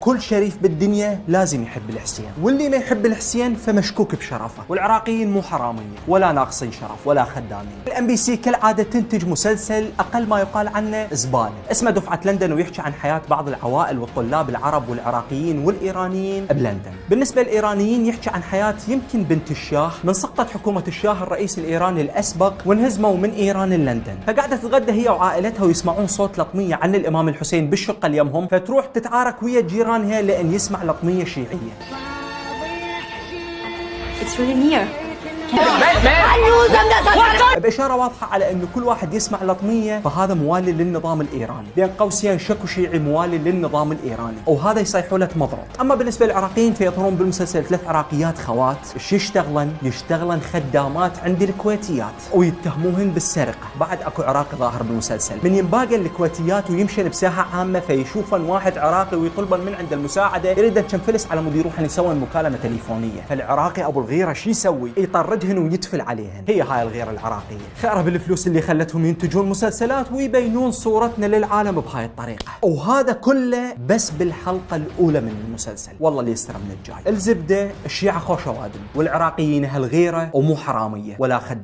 كل شريف بالدنيا لازم يحب الحسين، واللي ما يحب الحسين فمشكوك بشرفه، والعراقيين مو حرامية ولا ناقصين شرف ولا خدامين. الام بي سي كالعادة تنتج مسلسل اقل ما يقال عنه زبالة اسمه دفعة لندن، ويحكي عن حياة بعض العوائل والطلاب العرب والعراقيين والايرانيين بلندن. بالنسبة للايرانيين يحكي عن حياة يمكن بنت الشاه من سقطت حكومة الشاه الرئيس الايراني الاسبق وانهزموا من ايران لندن، فقاعدة تتغدى هي وعائلتها ويسمعون صوت لطمية عن الامام الحسين بالشقة اللي يمهم، فتروح تتعارك ويا جيرانها لأن يسمع لطمية شيعية. It's really near. بإشارة واضحة على أنه كل واحد يسمع لطمية فهذا موالي للنظام الإيراني، بين قوسين شكو شيعي موالي للنظام الإيراني، وهذا يصيحوا له مضرب. أما بالنسبة للعراقيين فيظهرون بالمسلسل 3 عراقيات خوات يشتغلن خدامات عند الكويتيات ويتهموهن بالسرقة. بعد أكو عراقي ظاهر بالمسلسل من ينباقي الكويتيات ويمشن بساحة عامة فيشوفن واحد عراقي ويطلبن من عند المساعدة، يريدن كم فلس على مود يروحن يسوون مكالمة تليفونية، فالعراقي أبو الغيرة شو يسوي؟ يطردهن ويتفل عليهن. هي هاي الغيرة العراقية، خيرها بالفلوس اللي خلتهم ينتجون مسلسلات ويبينون صورتنا للعالم بهاي الطريقة. وهذا كله بس بالحلقة الأولى من المسلسل، والله اللي يستر من الجاي. الزبدة الشيعة خوش وادم، والعراقيين هالغيرة ومو حرامية ولا خدام.